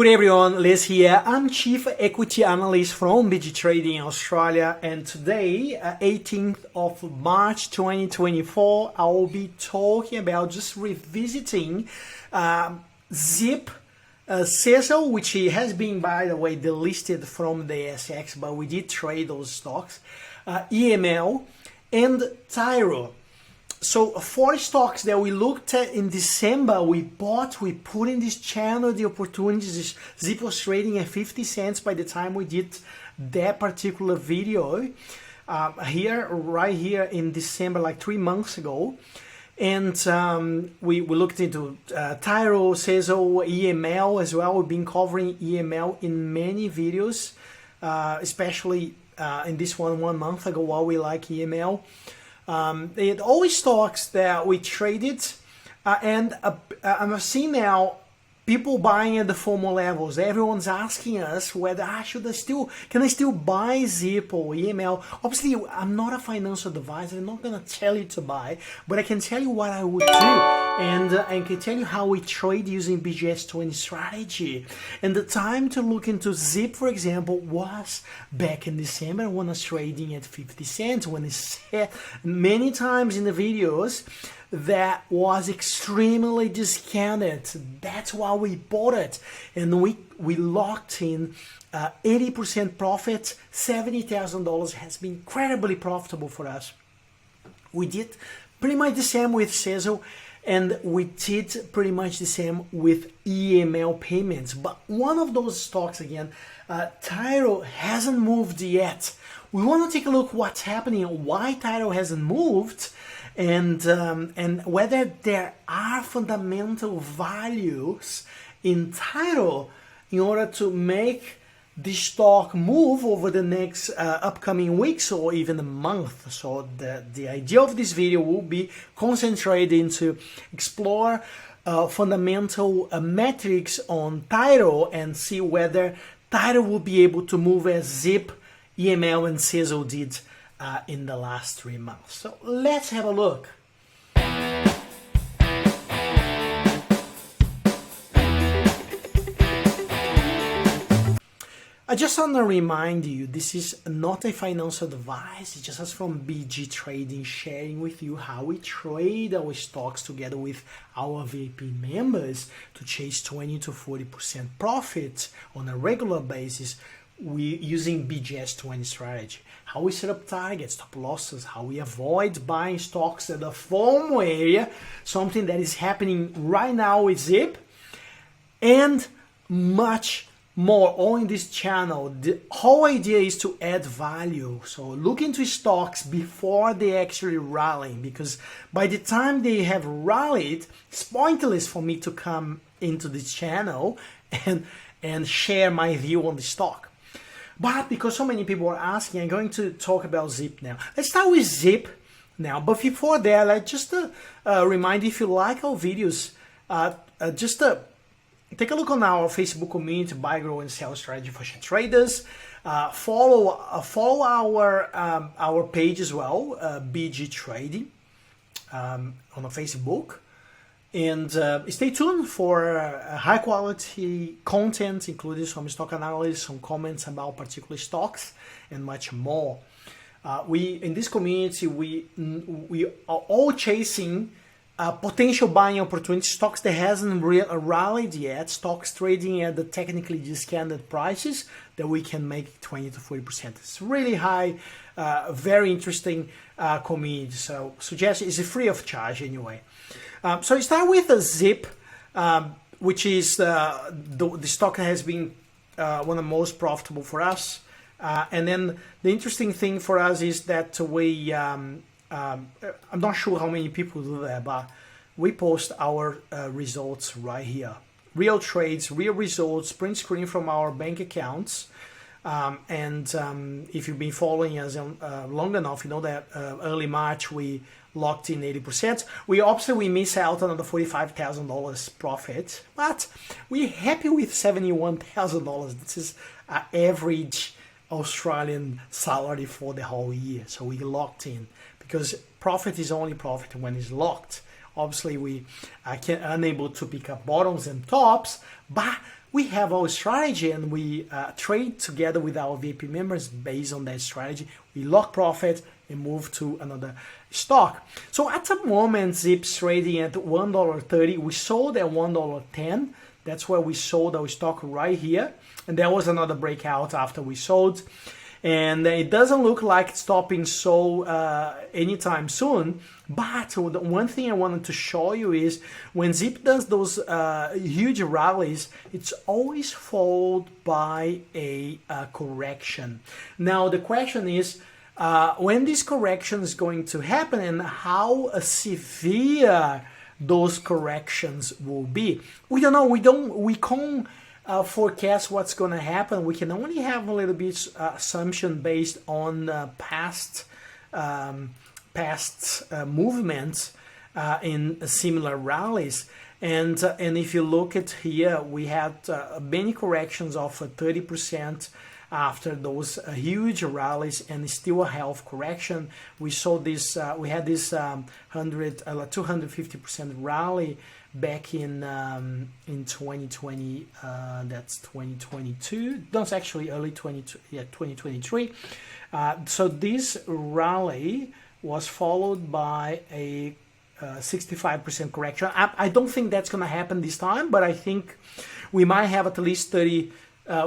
Good everyone, Les here. I'm Chief Equity Analyst from BG Trading Australia, and today, 18th of March 2024, I will be talking about just revisiting ZIP, SZL, which has been, by the way, delisted from the ASX, but we did trade those stocks, EML, and TYR. So 4 stocks that we looked at in December, we bought, we put in this channel the opportunities. ZIP was trading at 50 cents by the time we did that particular video right here in December, like 3 months ago. And we looked into TYR, SZL, EML as well. We've been covering EML in many videos, especially in this one month ago, why we like EML. They had all stocks that we traded, and I'm seeing now people buying at the FOMO levels. Everyone's asking us whether can I still buy ZIP or EML. Obviously, I'm not a financial advisor. I'm not gonna tell you to buy, but I can tell you what I would do, and I can tell you how we trade using BGS20 strategy. And the time to look into ZIP, for example, was back in December when I was trading at 50 cents. When it's said many times in the videos that was extremely discounted. That's why we bought it, and we locked in 80% profit. $70,000 has been incredibly profitable for us. We did pretty much the same with SZL, and we did pretty much the same with EML payments. But one of those stocks, again, TYR, hasn't moved yet. We want to take a look what's happening, why TYR hasn't moved, and whether there are fundamental values in TYR in order to make the stock move over the next upcoming weeks or even a month. So the idea of this video will be concentrated to explore fundamental metrics on TYR and see whether TYR will be able to move as ZIP, EML, and SZL did in the last 3 months. So let's have a look. I just want to remind you, this is not a financial advice. It's just us from BG Trading sharing with you how we trade our stocks together with our VIP members to chase 20 to 40% profit on a regular basis. We using BGS20 strategy, how we set up targets, stop losses, how we avoid buying stocks at the FOMO area, something that is happening right now with ZIP, and much more all in this channel. The whole idea is to add value. So look into stocks before they actually rally, because by the time they have rallied, it's pointless for me to come into this channel and share my view on the stock. But because so many people are asking, I'm going to talk about ZIP now. Let's start with ZIP now. But before that, let's just remind you, if you like our videos, take a look on our Facebook community, Buy, Grow, and Sell Strategy for Share Traders. Follow our page as well, BG Trading, on the Facebook. And stay tuned for high quality content, including some stock analysis, some comments about particular stocks, and much more. In this community, we are all chasing potential buying opportunities, stocks that hasn't rallied yet, stocks trading at the technically discounted prices that we can make 20 to 40%. It's really high, very interesting community. So suggest it's free of charge anyway. So we start with a ZIP, which is the stock that has been one of the most profitable for us. And then the interesting thing for us is that I'm not sure how many people do that, but we post our results right here. Real trades, real results, print screen from our bank accounts. If you've been following us long enough, you know that early March we locked in 80%. We miss out on the $45,000 profit, but we're happy with $71,000. This is our average Australian salary for the whole year. So we locked in, because profit is only profit when it's locked. Obviously, we are unable to pick up bottoms and tops, but we have our strategy and we trade together with our VIP members based on that strategy. We lock profit and move to another stock. So at the moment, ZIP's trading at $1.30. We sold at $1.10. That's where we sold our stock right here. And there was another breakout after we sold. And it doesn't look like it's stopping so anytime soon. But the one thing I wanted to show you is when ZIP does those huge rallies, it's always followed by a correction. Now the question is, when this correction is going to happen and how severe those corrections will be. We don't know. We can't forecast what's going to happen. We can only have a little bit assumption based on past movements in similar rallies. And if you look at here, we had many corrections of 30% after those huge rallies, and still a health correction. We saw this. We had this 250% rally back in 2020. That's 2022. That's actually early 2023. So this rally was followed by a 65% correction. I don't think that's going to happen this time, but I think we might have at least 30.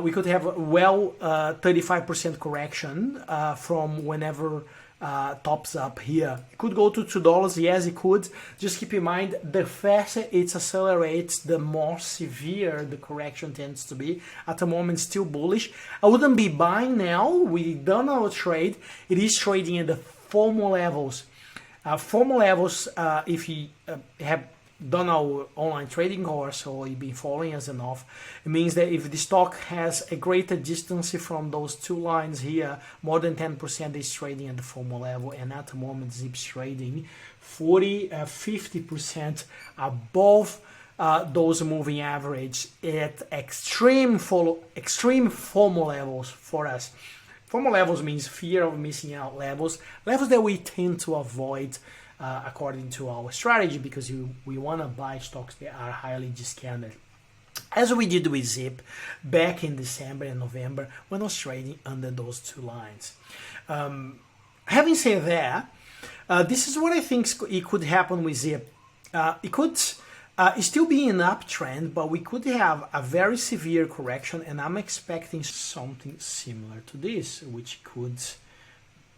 We could have 35% correction from whenever tops up here. It could go to $2. Yes, it could. Just keep in mind, the faster it accelerates, the more severe the correction tends to be. At the moment, still bullish. I wouldn't be buying now. We done our trade. It is trading at the formal levels. Formal levels, if you have done our online trading course or you've been following us enough, it means that if the stock has a greater distance from those two lines here, more than 10% is trading at the formal level, and at the moment ZIP's trading 50% above those moving average at extreme formal levels for us. Formal levels means fear of missing out levels that we tend to avoid according to our strategy, because we want to buy stocks that are highly discounted, as we did with ZIP back in December and November when I was trading under those two lines. Having said that, this is what I think it could happen with ZIP. It could still be an uptrend, but we could have a very severe correction, and I'm expecting something similar to this, which could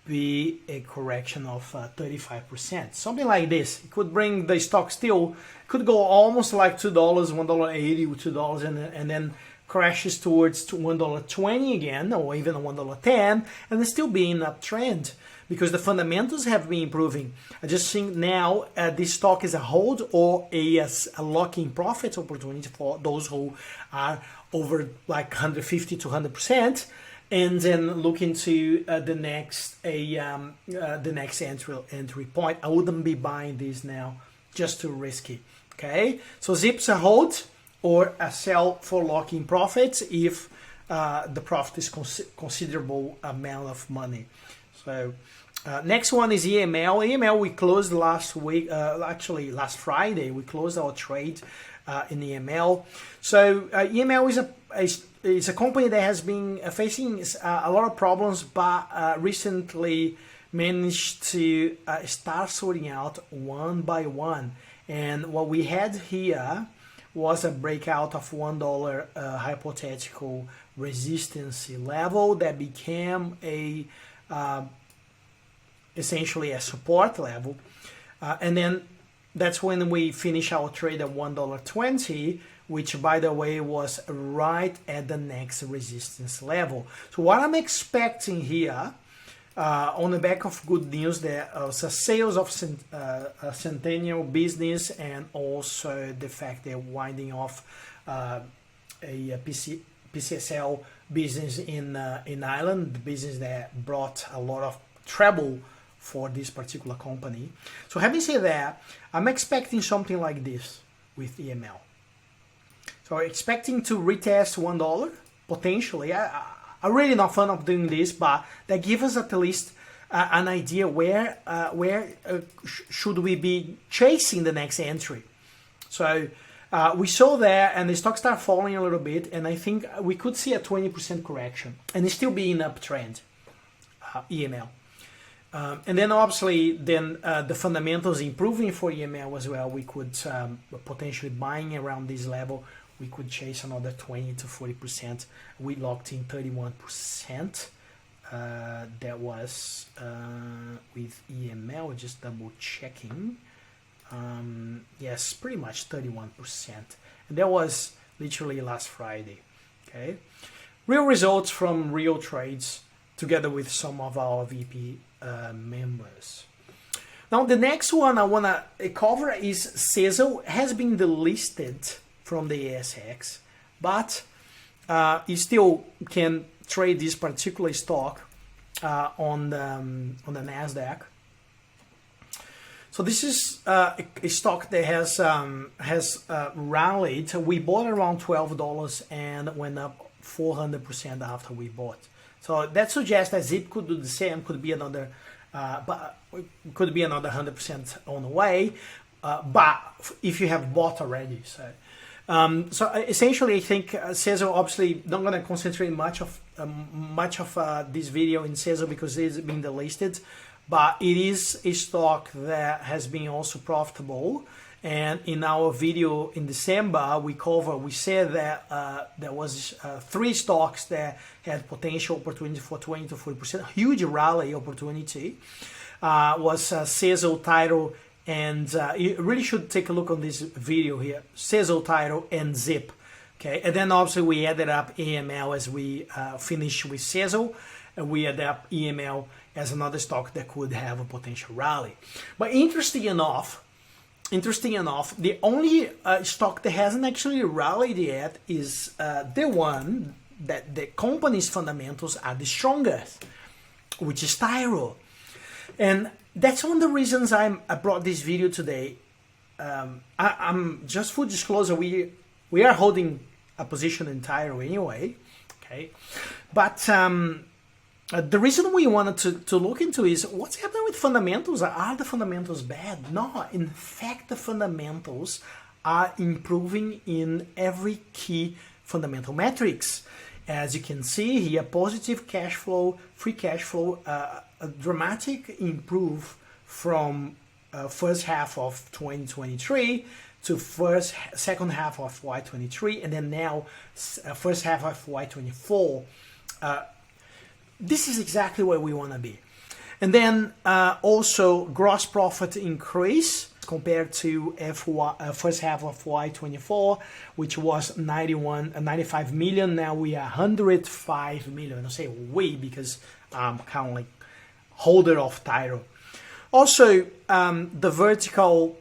be a correction of 35%, something like this. It could bring the stock still, could go almost like $2, $1.80 or $2, and then crashes towards $1.20 again, or even $1.10, and it's still being an uptrend because the fundamentals have been improving. I just think now this stock is a hold or a lock-in profit opportunity for those who are over like 150 to 100%. And then look into the next entry point. I wouldn't be buying this now, just too risky. Okay, so ZIP's a hold or a sell for locking profits if the profit is considerable amount of money. So next one is EML. EML we closed last week. Actually, last Friday we closed our trade in EML. So EML is a company that has been facing a lot of problems, but recently managed to start sorting out one by one. And what we had here was a breakout of $1 hypothetical resistance level that became a essentially a support level, and then that's when we finish our trade at $1.20, which by the way was right at the next resistance level. So what I'm expecting here, on the back of good news, there are sales of Centennial business, and also the fact they're winding off a PCSL business in Ireland, the business that brought a lot of trouble for this particular company. So having said that, I'm expecting something like this with EML. So expecting to retest $1 potentially. I'm really not fond of doing this, but that gives us at least an idea where should we be chasing the next entry. So we saw there, and the stock started falling a little bit, and I think we could see a 20% correction, and it's still being uptrend, EML. And then obviously, the fundamentals improving for EML as well. We could potentially buying around this level. We could chase another 20 to 40%. We locked in 31%. That was with EML. Just double checking. Yes, pretty much 31%. And that was literally last Friday. Okay, real results from real trades together with some of our VP members. Now the next one I want to cover is SZL. Has been delisted from the ASX, but you still can trade this particular stock on the Nasdaq. So this is a stock that has rallied. We bought around $12 and went up 400% after we bought. So that suggests that Zip could do the same. Could be another, but could be another 100% on the way. But if you have bought already, so essentially, I think SZL, obviously not going to concentrate much of this video in SZL because it is being delisted. But it is a stock that has been also profitable. And in our video in December, we said that there was 3 stocks that had potential opportunity for 20 to 40%, huge rally opportunity. Was SZL, TYR, and you really should take a look on this video here. SZL, TYR, and Zip. Okay, and then obviously we added up EML as we finished with SZL, and we added up EML as another stock that could have a potential rally. But interesting enough, the only stock that hasn't actually rallied yet is the one that the company's fundamentals are the strongest, which is TYR. And that's one of the reasons I brought this video today. I'm just full disclosure, we are holding a position in TYR anyway, okay? But the reason we wanted to look into is what's happening with fundamentals. Are the fundamentals bad? No, in fact, the fundamentals are improving in every key fundamental metrics. As you can see here, positive cash flow, free cash flow, a dramatic improve from first half of 2023 to second half of Y23, and then now first half of Y24. This is exactly where we want to be. And then also gross profit increase compared to first half of Y24, which was 95 million. Now we are 105 million. I say we because I'm kind of like holder of TYR. Also, the vertical,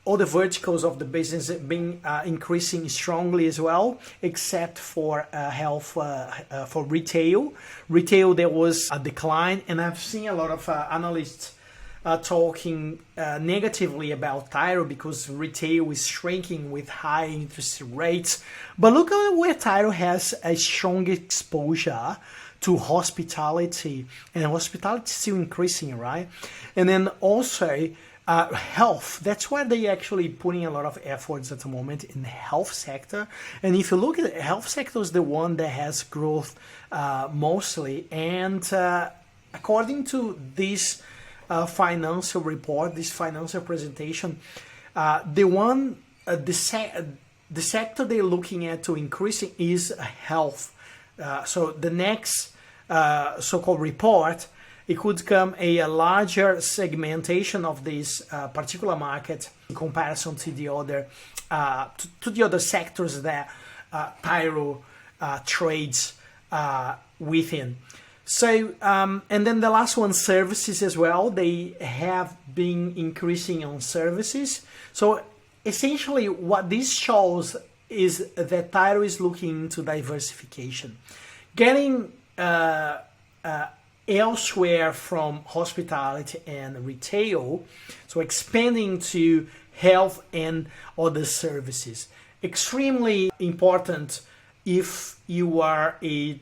all the verticals of the business have been increasing strongly as well, except for health, for retail. Retail, there was a decline, and I've seen a lot of analysts talking negatively about TYR because retail is shrinking with high interest rates. But look at where TYR has a strong exposure to hospitality, and hospitality is still increasing, right? And then also health. That's why they're actually putting a lot of efforts at the moment in the health sector. And if you look at the health sector, is the one that has growth mostly. And according to this financial report, this financial presentation, the sector they're looking at to increasing is health. So the next so-called report, it could come a larger segmentation of this particular market in comparison to the other sectors that TYR trades within. So and then the last one, services as well. They have been increasing on services. So essentially, what this shows is that TYR is looking into diversification, getting elsewhere from hospitality and retail, so expanding to health and other services. Extremely important if you are a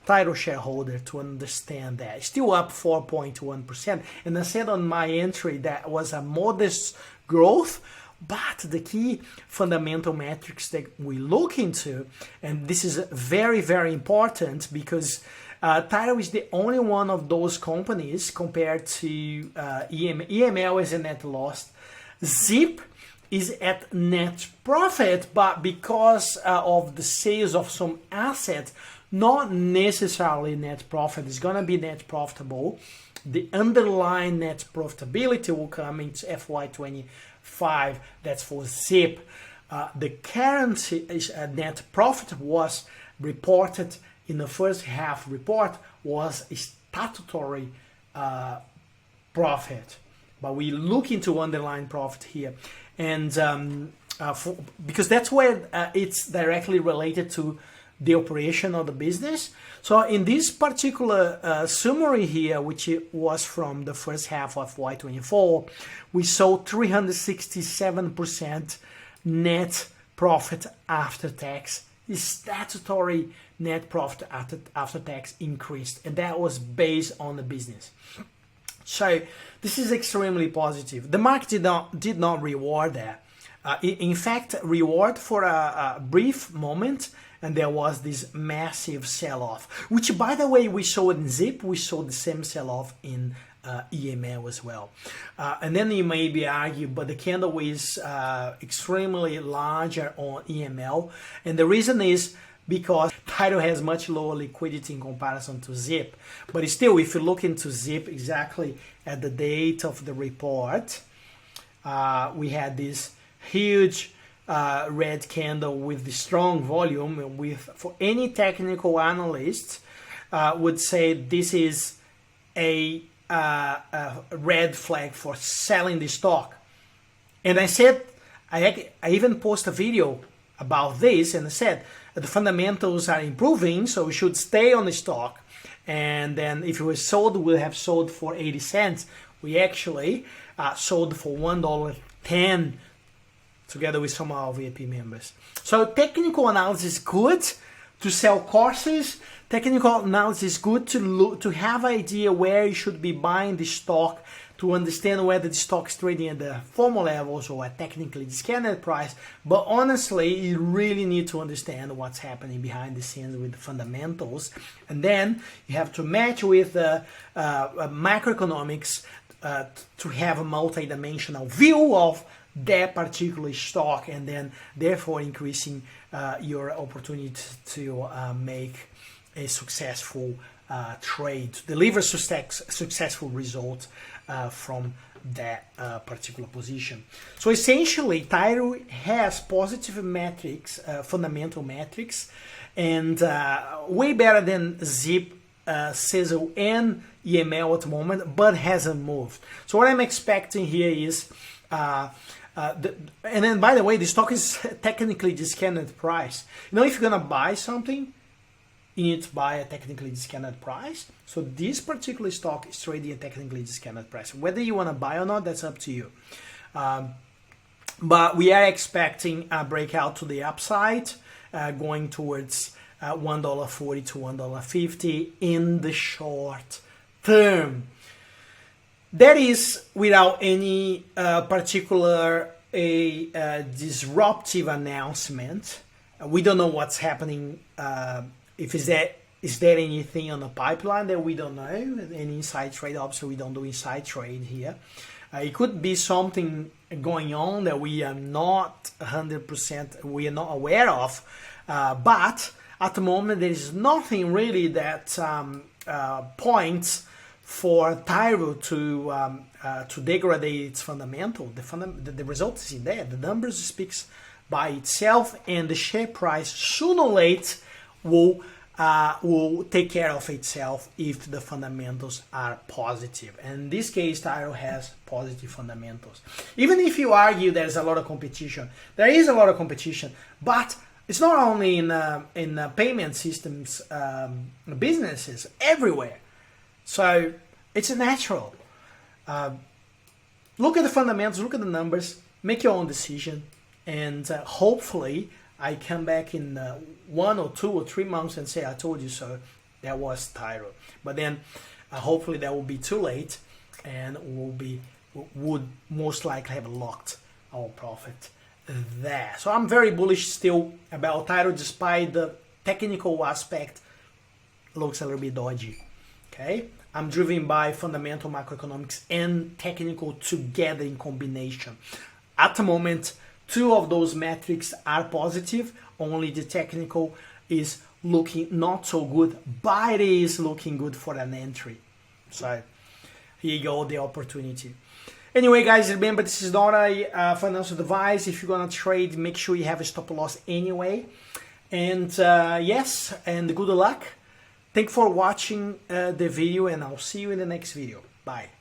TYR shareholder to understand that. It's still up 4.1%, and I said on my entry that was a modest growth, But the key fundamental metrics that we look into, and this is very, very important because TYR is the only one of those companies compared to EML is a net loss. ZIP is at net profit, but because of the sales of some assets, not necessarily net profit. It's going to be net profitable. The underlying net profitability will come into FY25. That's for ZIP. The current net profit was reported in the first half report was a statutory profit. But we look into underlying profit here. And because that's where it's directly related to the operation of the business. So in this particular summary here, which was from the first half of FY24, we saw 367% net profit after tax. The statutory net profit after tax increased, and that was based on the business. So this is extremely positive. The market did not reward that. In fact, reward for a brief moment, and there was this massive sell-off, which, by the way, we saw in ZIP. We saw the same sell-off in EML as well. And then you may be arguing, but the candle is extremely larger on EML, and the reason is because TYR has much lower liquidity in comparison to ZIP. But still, if you look into ZIP exactly at the date of the report, we had this huge red candle with the strong volume. For any technical analyst would say this is a red flag for selling the stock. And I said, I even posted a video about this, and I said the fundamentals are improving, so we should stay on the stock. And then if it was sold, we'll have sold for 80 cents. We actually sold for $1.10 together with some of our VIP members. So technical analysis is good to sell courses. Technical analysis is good to have an idea where you should be buying the stock, to understand whether the stock is trading at the formal levels or at technically discounted price. But honestly, you really need to understand what's happening behind the scenes with the fundamentals. And then you have to match with macroeconomics to have a multi-dimensional view of that particular stock, and then therefore increasing your opportunity to make a successful trade, to deliver successful results from that particular position. So essentially, TYR has positive metrics, fundamental metrics, and way better than ZIP, SZL, and EML at the moment, but hasn't moved. So what I'm expecting here is and then, by the way, the stock is technically discounted price. You know, if you're gonna buy something, you need to buy a technically discounted price. So this particular stock is trading at technically discounted price. Whether you want to buy or not, that's up to you. But we are expecting a breakout to the upside, going towards $1.40 to $1.50 in the short term. That is without any particular disruptive announcement. We don't know what's happening. If is there anything on the pipeline that we don't know? Any inside trade? Obviously, we don't do inside trade here. It could be something going on that we are not 100%, we are not aware of. But at the moment, there is nothing really that points for TYR to degrade its fundamental. The results is in there. The numbers speaks by itself, and the share price sooner or later will take care of itself if the fundamentals are positive. And in this case, TYR has positive fundamentals. Even if you argue there's a lot of competition, there is a lot of competition, but it's not only in payment systems businesses, everywhere. So it's natural. Look at the fundamentals, look at the numbers, make your own decision, and hopefully I come back in 1 or 2 or 3 months and say, I told you so. That was TYR. But then hopefully that will be too late, and would most likely have locked our profit there. So I'm very bullish still about TYR, despite the technical aspect looks a little bit dodgy. Okay, I'm driven by fundamental macroeconomics and technical together in combination. At the moment, two of those metrics are positive, only the technical is looking not so good, but it is looking good for an entry. So here you go, the opportunity. Anyway, guys, remember, this is not a financial advice. If you're gonna trade, make sure you have a stop loss anyway. And yes, and good luck. Thank you for watching the video, and I'll see you in the next video. Bye.